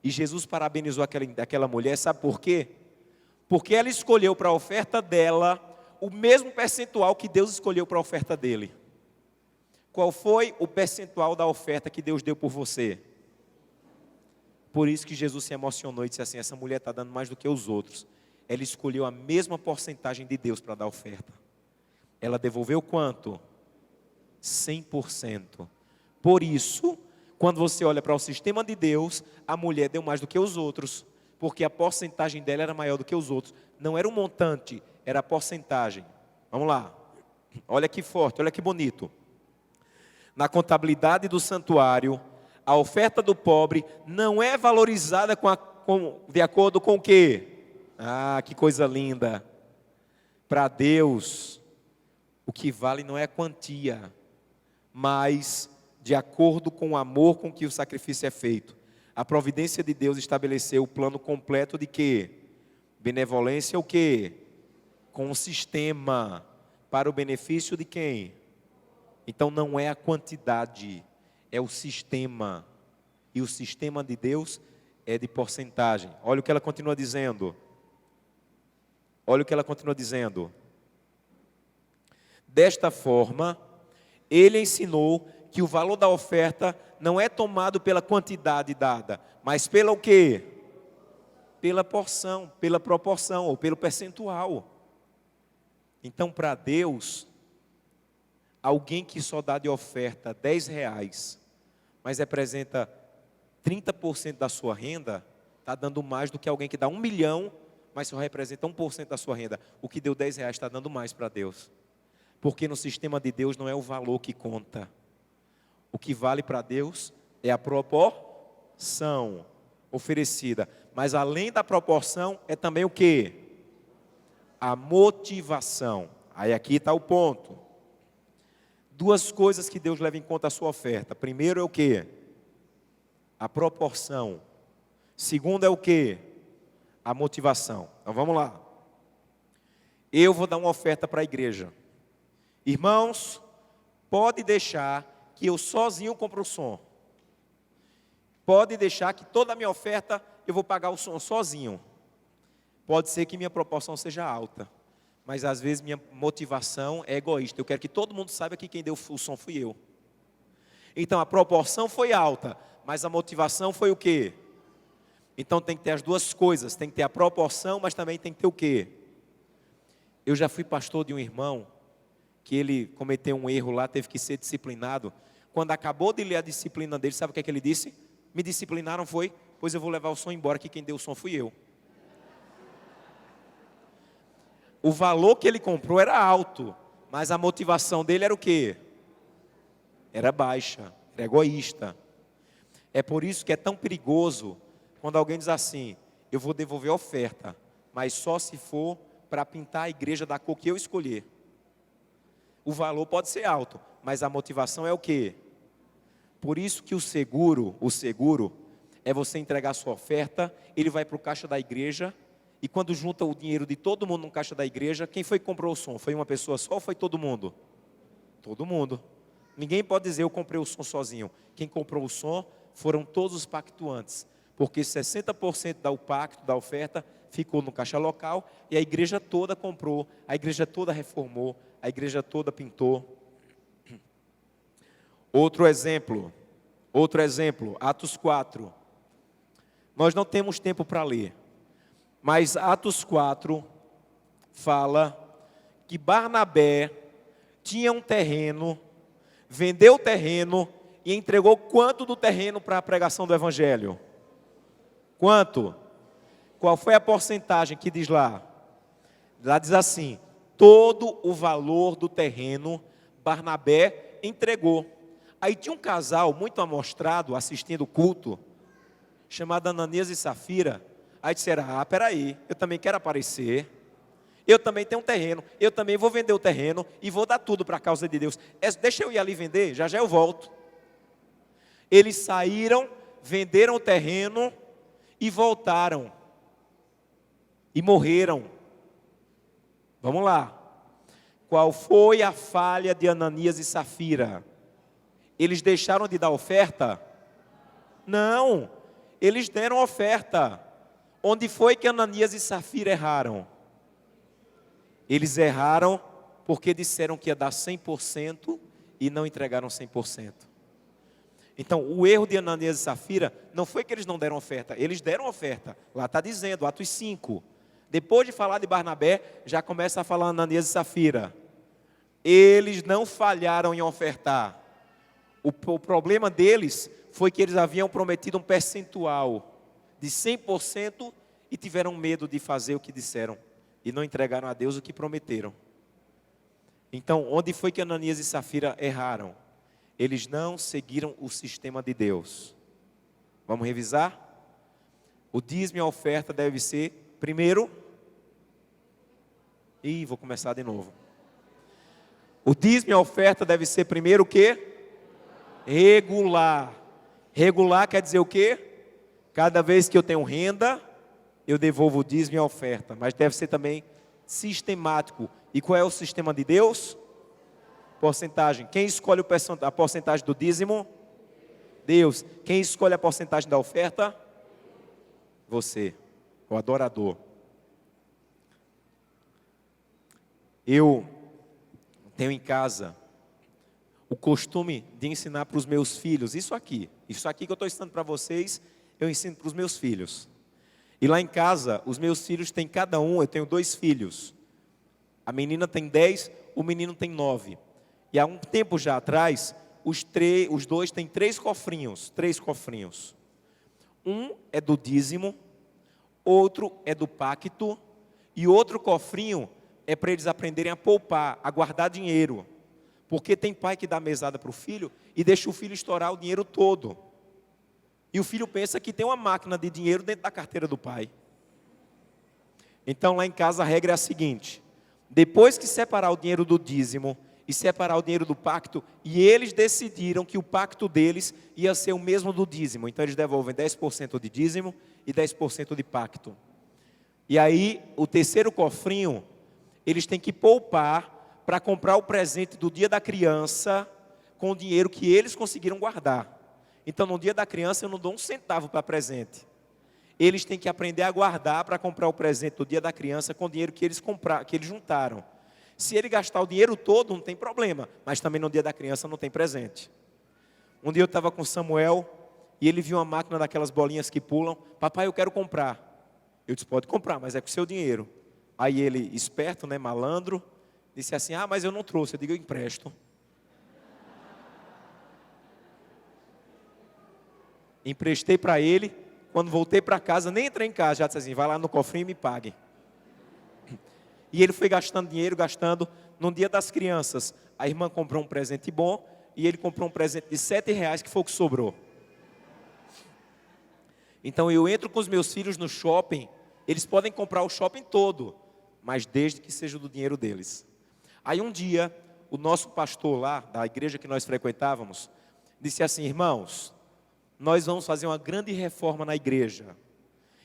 E Jesus parabenizou aquela mulher, sabe por quê? Porque ela escolheu para a oferta dela o mesmo percentual que Deus escolheu para a oferta dele. Qual foi o percentual da oferta que Deus deu por você? Por isso que Jesus se emocionou e disse assim: essa mulher está dando mais do que os outros. Ela escolheu a mesma porcentagem de Deus para dar oferta. Ela devolveu quanto? 100%. Por isso, quando você olha para o sistema de Deus, a mulher deu mais do que os outros, porque a porcentagem dela era maior do que os outros. Não era um montante, era a porcentagem. Vamos lá. Olha que forte, olha que bonito. Na contabilidade do santuário, a oferta do pobre não é valorizada de acordo com o quê? Ah, que coisa linda. Para Deus, o que vale não é a quantia, mas de acordo com o amor com que o sacrifício é feito. A providência de Deus estabeleceu o plano completo de quê? Benevolência o quê? Com o sistema, para o benefício de quem? Então não é a quantidade, é o sistema. E o sistema de Deus é de porcentagem. Olha o que ela continua dizendo. Desta forma, ele ensinou que o valor da oferta não é tomado pela quantidade dada, mas pela o quê? Pela porção, pela proporção ou pelo percentual. Então, para Deus, alguém que só dá de oferta R$10, mas representa 30% da sua renda, está dando mais do que alguém que dá 1 milhão, mas só representa 1% da sua renda. O que deu R$10 está dando mais para Deus. Porque no sistema de Deus não é o valor que conta. O que vale para Deus é a proporção oferecida. Mas além da proporção, é também o quê? A motivação. Aí aqui está o ponto. 2 coisas que Deus leva em conta a sua oferta. Primeiro é o quê? A proporção. Segundo é o quê? A motivação. Então vamos lá. Eu vou dar uma oferta para a igreja. Irmãos, pode deixar que eu sozinho compro o som. Pode deixar que toda a minha oferta eu vou pagar o som sozinho. Pode ser que minha proporção seja alta, mas às vezes minha motivação é egoísta. Eu quero que todo mundo saiba que quem deu o som fui eu. Então a proporção foi alta, mas a motivação foi o quê? Então tem que ter as 2 coisas, tem que ter a proporção, mas também tem que ter o quê? Eu já fui pastor de um irmão, que ele cometeu um erro lá, teve que ser disciplinado. Quando acabou de ler a disciplina dele, sabe o que é que ele disse? Me disciplinaram, foi? Pois eu vou levar o som embora, que quem deu o som fui eu. O valor que ele comprou era alto, mas a motivação dele era o quê? era baixa, era egoísta. É por isso que é tão perigoso quando alguém diz assim: eu vou devolver a oferta, mas só se for para pintar a igreja da cor que eu escolher. O valor pode ser alto, mas a motivação é o quê? Por isso que o seguro é você entregar a sua oferta, ele vai para o caixa da igreja, e quando junta o dinheiro de todo mundo no caixa da igreja, quem foi que comprou o som? Foi uma pessoa só ou foi todo mundo? Todo mundo. Ninguém pode dizer eu comprei o som sozinho. Quem comprou o som foram todos os pactuantes, porque 60% do pacto, da oferta, ficou no caixa local, e a igreja toda comprou, a igreja toda reformou, a igreja toda pintou. Outro exemplo, Atos 4. Nós não temos tempo para ler, mas Atos 4 fala que Barnabé tinha um terreno, vendeu o terreno e entregou quanto do terreno para a pregação do evangelho? Quanto? Qual foi a porcentagem que diz lá? Lá diz assim: todo o valor do terreno Barnabé entregou. Aí tinha um casal muito amostrado assistindo o culto, chamado Ananias e Safira. Aí disseram: peraí, eu também quero aparecer, eu também tenho um terreno, eu também vou vender o terreno e vou dar tudo para a causa de Deus. Deixa eu ir ali vender, já eu volto. Eles saíram, venderam o terreno e voltaram. E morreram. Vamos lá. Qual foi a falha de Ananias e Safira? Eles deixaram de dar oferta? Não, eles deram oferta. Onde foi que Ananias e Safira erraram? Eles erraram porque disseram que ia dar 100% e não entregaram 100%. Então, o erro de Ananias e Safira não foi que eles não deram oferta, eles deram oferta. Lá está dizendo, Atos 5. Depois de falar de Barnabé, já começa a falar Ananias e Safira. Eles não falharam em ofertar. O problema deles foi que eles haviam prometido um percentual de 100% e tiveram medo de fazer o que disseram. E não entregaram a Deus o que prometeram. Então, onde foi que Ananias e Safira erraram? Eles não seguiram o sistema de Deus. Vamos revisar? O dízimo e a oferta deve ser, primeiro... vou começar de novo. O dízimo e a oferta deve ser primeiro o quê? Regular. Regular quer dizer o quê? Cada vez que eu tenho renda, eu devolvo o dízimo e a oferta. Mas deve ser também sistemático. E qual é o sistema de Deus? Porcentagem. Quem escolhe a porcentagem do dízimo? Deus. Quem escolhe a porcentagem da oferta? Você, o adorador. Eu tenho em casa o costume de ensinar para os meus filhos, isso aqui que eu estou ensinando para vocês, eu ensino para os meus filhos. E lá em casa, os meus filhos têm cada um, eu tenho 2 filhos. A menina tem 10, o menino tem 9. E há um tempo já atrás, os 2 têm 3 cofrinhos. Um é do dízimo, outro é do pacto, e outro cofrinho é para eles aprenderem a poupar, a guardar dinheiro. Porque tem pai que dá mesada para o filho e deixa o filho estourar o dinheiro todo. E o filho pensa que tem uma máquina de dinheiro dentro da carteira do pai. Então lá em casa a regra é a seguinte: depois que separar o dinheiro do dízimo e separar o dinheiro do pacto, e eles decidiram que o pacto deles ia ser o mesmo do dízimo. Então eles devolvem 10% de dízimo e 10% de pacto. E aí o terceiro cofrinho, eles têm que poupar para comprar o presente do dia da criança com o dinheiro que eles conseguiram guardar. Então, no dia da criança, eu não dou um centavo para presente. Eles têm que aprender a guardar para comprar o presente do dia da criança com o dinheiro que eles juntaram. Se ele gastar o dinheiro todo, não tem problema, mas também no dia da criança não tem presente. Um dia eu estava com o Samuel e ele viu uma máquina daquelas bolinhas que pulam. Papai, eu quero comprar. Eu disse: pode comprar, mas é com o seu dinheiro. Aí ele, esperto, malandro, disse assim: mas eu não trouxe. Eu digo: eu empresto. Emprestei para ele. Quando voltei para casa, nem entrei em casa, já disse assim: vai lá no cofrinho e me pague. E ele foi gastando dinheiro, gastando. No dia das crianças, a irmã comprou um presente bom e ele comprou um presente de R$ 7, que foi o que sobrou. Então eu entro com os meus filhos no shopping, eles podem comprar o shopping todo, mas desde que seja do dinheiro deles. Aí um dia, o nosso pastor lá, da igreja que nós frequentávamos, disse assim: irmãos, nós vamos fazer uma grande reforma na igreja,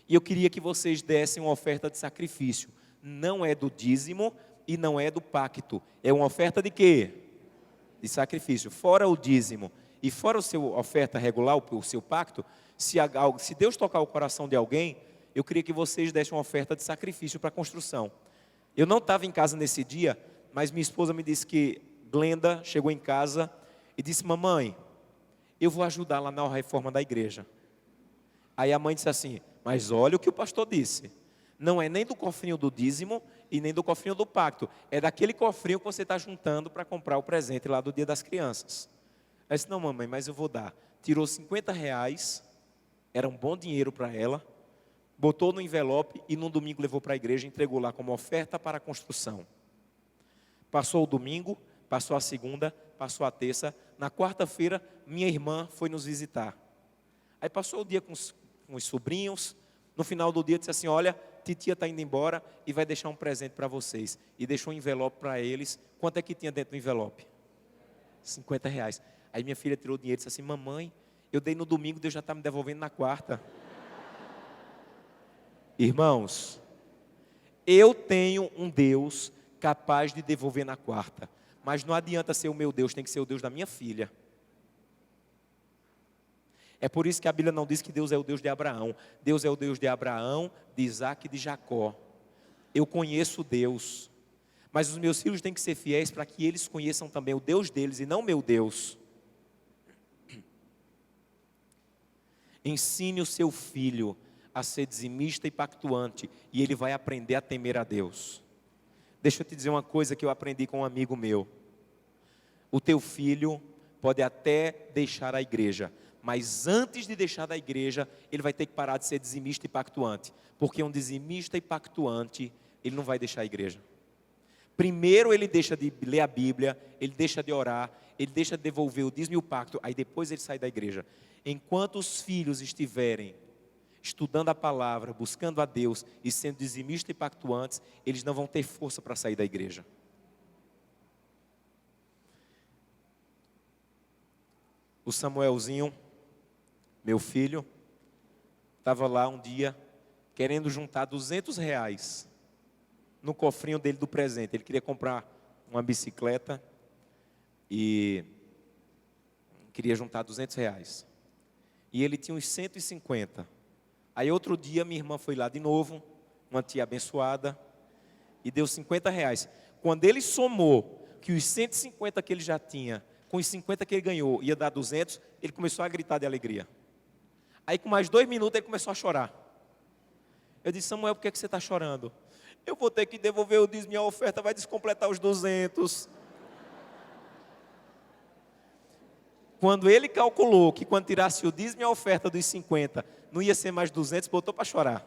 e eu queria que vocês dessem uma oferta de sacrifício. Não é do dízimo e não é do pacto, é uma oferta de quê? De sacrifício. Fora o dízimo e fora a sua oferta regular, o seu pacto, se Deus tocar o coração de alguém, eu queria que vocês dessem uma oferta de sacrifício para a construção. Eu não estava em casa nesse dia, mas minha esposa me disse que Glenda chegou em casa e disse: mamãe, eu vou ajudar lá na reforma da igreja. Aí a mãe disse assim: mas olha o que o pastor disse, não é nem do cofrinho do dízimo e nem do cofrinho do pacto, é daquele cofrinho que você está juntando para comprar o presente lá do dia das crianças. Ela disse: não mamãe, mas eu vou dar. Tirou R$ 50, era um bom dinheiro para ela, botou no envelope e no domingo levou para a igreja e entregou lá como oferta para a construção. Passou o domingo, passou a segunda, passou a terça, na quarta-feira minha irmã foi nos visitar. Aí passou o dia com os sobrinhos, no final do dia disse assim: olha, titia está indo embora e vai deixar um presente para vocês. E deixou um envelope para eles. Quanto é que tinha dentro do envelope? R$ 50. Aí minha filha tirou o dinheiro e disse assim: mamãe, eu dei no domingo, Deus já está me devolvendo na quarta. Irmãos, eu tenho um Deus capaz de devolver na quarta, mas não adianta ser o meu Deus, tem que ser o Deus da minha filha. É por isso que a Bíblia não diz que Deus é o Deus de Abraão. Deus é o Deus de Abraão, de Isaac e de Jacó. Eu conheço Deus, mas os meus filhos têm que ser fiéis para que eles conheçam também o Deus deles e não meu Deus. Ensine o seu filho a ser dizimista e pactuante, e ele vai aprender a temer a Deus. Deixa eu te dizer uma coisa que eu aprendi com um amigo meu. O teu filho pode até deixar a igreja, mas antes de deixar da igreja, ele vai ter que parar de ser dizimista e pactuante, porque um dizimista e pactuante, ele não vai deixar a igreja. Primeiro ele deixa de ler a Bíblia, ele deixa de orar, ele deixa de devolver o dízimo e o pacto, aí depois ele sai da igreja. Enquanto os filhos estiverem estudando a palavra, buscando a Deus e sendo dizimistas e pactuantes, eles não vão ter força para sair da igreja. O Samuelzinho, meu filho, estava lá um dia querendo juntar R$ 200 no cofrinho dele do presente. Ele queria comprar uma bicicleta e queria juntar R$ 200. E ele tinha uns 150. Aí outro dia minha irmã foi lá de novo, uma tia abençoada, e deu R$ 50. Quando ele somou que os 150 que ele já tinha, com os 50 que ele ganhou, ia dar 200, ele começou a gritar de alegria. Aí com mais 2 minutos ele começou a chorar. Eu disse: Samuel, por que você está chorando? Eu vou ter que devolver o dízimo, minha oferta vai descompletar os 200. Quando ele calculou que quando tirasse o dízimo e a oferta dos 50, não ia ser mais 200, botou para chorar.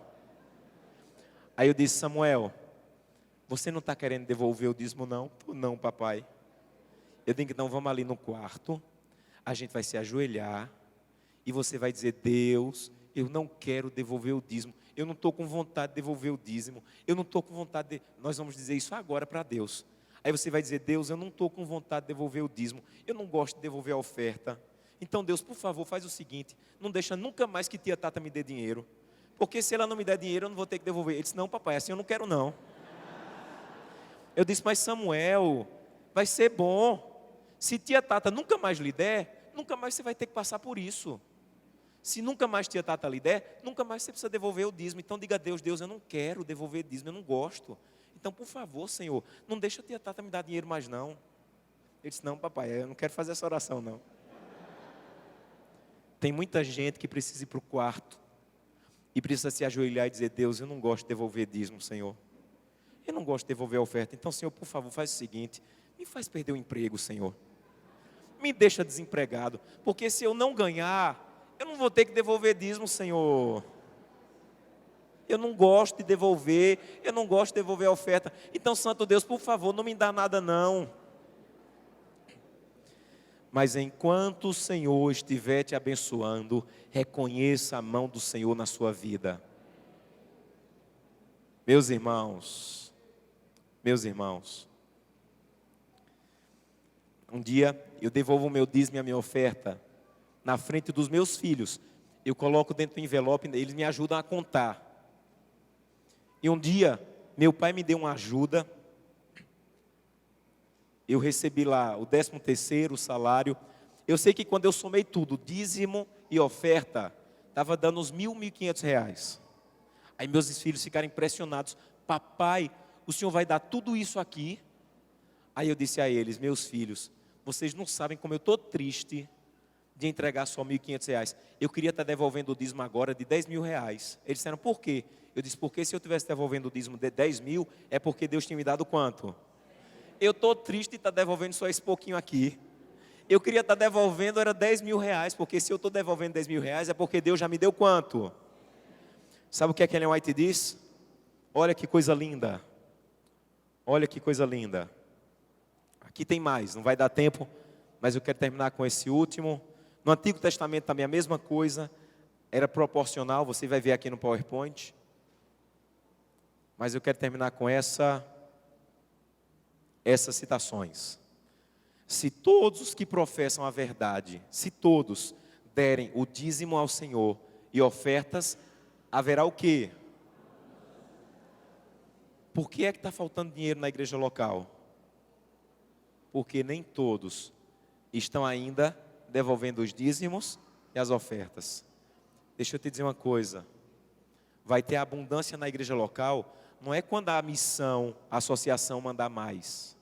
Aí eu disse: Samuel, você não está querendo devolver o dízimo não? Não, papai. Eu digo: então vamos ali no quarto, a gente vai se ajoelhar, e você vai dizer: Deus, eu não quero devolver o dízimo, eu não estou com vontade de devolver o dízimo, eu não estou com vontade de... Nós vamos dizer isso agora para Deus. Aí você vai dizer: Deus, eu não estou com vontade de devolver o dízimo, eu não gosto de devolver a oferta. Então Deus, por favor, faz o seguinte, não deixa nunca mais que tia Tata me dê dinheiro, porque se ela não me der dinheiro, eu não vou ter que devolver. Ele disse: não, papai, assim eu não quero não. Eu disse: mas Samuel, vai ser bom. Se tia Tata nunca mais lhe der, nunca mais você vai ter que passar por isso. Se nunca mais tia Tata lhe der, nunca mais você precisa devolver o dízimo. Então diga a Deus: Deus, eu não quero devolver dízimo, eu não gosto. Então, por favor, Senhor, não deixa a tia Tata me dar dinheiro mais não. Ele disse: não, papai, eu não quero fazer essa oração não. Tem muita gente que precisa ir para o quarto e precisa se ajoelhar e dizer: Deus, eu não gosto de devolver dízimo, Senhor. Eu não gosto de devolver a oferta. Então, Senhor, por favor, faz o seguinte: me faz perder o emprego, Senhor. Me deixa desempregado, porque se eu não ganhar, eu não vou ter que devolver dízimo, Senhor. Eu não gosto de devolver, eu não gosto de devolver a oferta. Então, Santo Deus, por favor, não me dá nada não. Mas enquanto o Senhor estiver te abençoando, reconheça a mão do Senhor na sua vida. Meus irmãos, um dia eu devolvo o meu dízimo e a minha oferta na frente dos meus filhos. Eu coloco dentro do envelope, eles me ajudam a contar. E um dia, meu pai me deu uma ajuda. Eu recebi lá o 13º, o salário. Eu sei que quando eu somei tudo, dízimo e oferta, estava dando uns R$ 1.500. Aí meus filhos ficaram impressionados. Papai, o senhor vai dar tudo isso aqui? Aí eu disse a eles, meus filhos, vocês não sabem como eu estou triste de entregar só R$ 1.500. Eu queria estar devolvendo o dízimo agora de R$ 10.000. Eles disseram, por quê? Eu disse, porque se eu estivesse devolvendo o dízimo de 10.000, é porque Deus tinha me dado quanto? Eu estou triste de estar devolvendo só esse pouquinho aqui. Eu queria estar devolvendo, era R$ 10.000, porque se eu estou devolvendo R$ 10.000, é porque Deus já me deu quanto? Sabe o que Ellen White diz? Olha que coisa linda. Olha que coisa linda. Aqui tem mais, não vai dar tempo, mas eu quero terminar com esse último. No Antigo Testamento também a mesma coisa, era proporcional, você vai ver aqui no PowerPoint. Mas eu quero terminar com essas citações. Se todos os que professam a verdade, se todos derem o dízimo ao Senhor e ofertas, haverá o quê? Por que é que está faltando dinheiro na igreja local? Porque nem todos estão ainda devolvendo os dízimos e as ofertas. Deixa eu te dizer uma coisa. Vai ter abundância na igreja local, não é quando a missão, a associação mandar mais.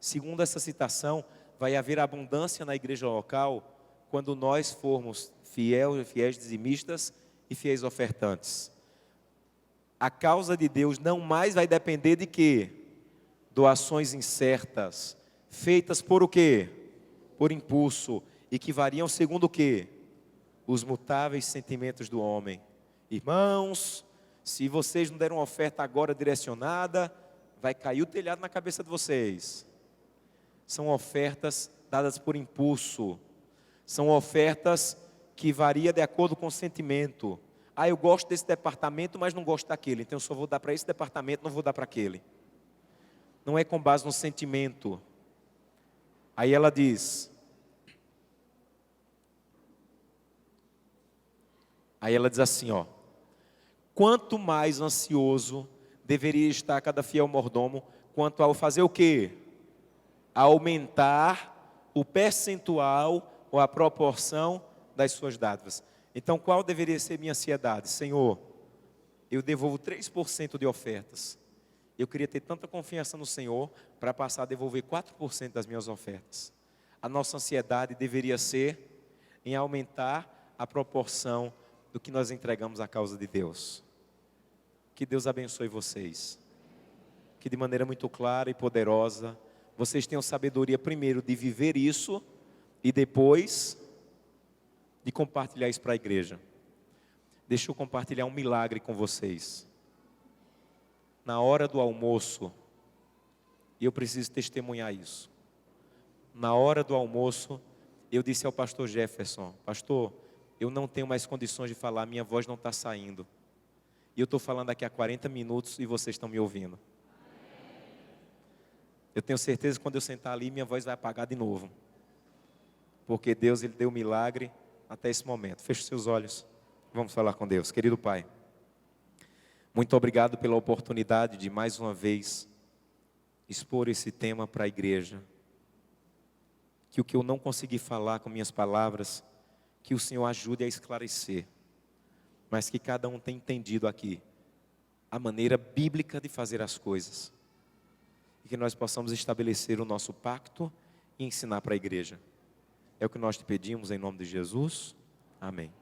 Segundo essa citação, vai haver abundância na igreja local quando nós formos fiéis dizimistas e fiéis ofertantes. A causa de Deus não mais vai depender de quê? Doações incertas, feitas por o quê? Por impulso, e que variam segundo o quê? Os mutáveis sentimentos do homem. Irmãos, se vocês não deram uma oferta agora direcionada, vai cair o telhado na cabeça de vocês. São ofertas dadas por impulso. São ofertas que variam de acordo com o sentimento. Ah, eu gosto desse departamento, mas não gosto daquele. Então eu só vou dar para esse departamento, não vou dar para aquele. Não é com base no sentimento. Aí ela diz. Aí ela diz assim, ó. Quanto mais ansioso deveria estar cada fiel mordomo, quanto ao fazer o quê? Aumentar o percentual ou a proporção das suas dádivas. Então, qual deveria ser minha ansiedade? Senhor, eu devolvo 3% de ofertas. Eu queria ter tanta confiança no Senhor para passar a devolver 4% das minhas ofertas. A nossa ansiedade deveria ser em aumentar a proporção do que nós entregamos à causa de Deus. Que Deus abençoe vocês. Que de maneira muito clara e poderosa, vocês tenham sabedoria primeiro de viver isso e depois de compartilhar isso para a igreja. Deixa eu compartilhar um milagre com vocês. Na hora do almoço, e eu preciso testemunhar isso. Na hora do almoço, eu disse ao pastor Jefferson, pastor, eu não tenho mais condições de falar, minha voz não está saindo. E eu estou falando aqui há 40 minutos e vocês estão me ouvindo. Eu tenho certeza que quando eu sentar ali, minha voz vai apagar de novo. Porque Deus, Ele deu um milagre até esse momento. Feche seus olhos, vamos falar com Deus. Querido Pai, muito obrigado pela oportunidade de mais uma vez expor esse tema para a igreja. Que o que eu não consegui falar com minhas palavras, que o Senhor ajude a esclarecer. Mas que cada um tenha entendido aqui a maneira bíblica de fazer as coisas. E que nós possamos estabelecer o nosso pacto e ensinar para a igreja. É o que nós te pedimos em nome de Jesus. Amém.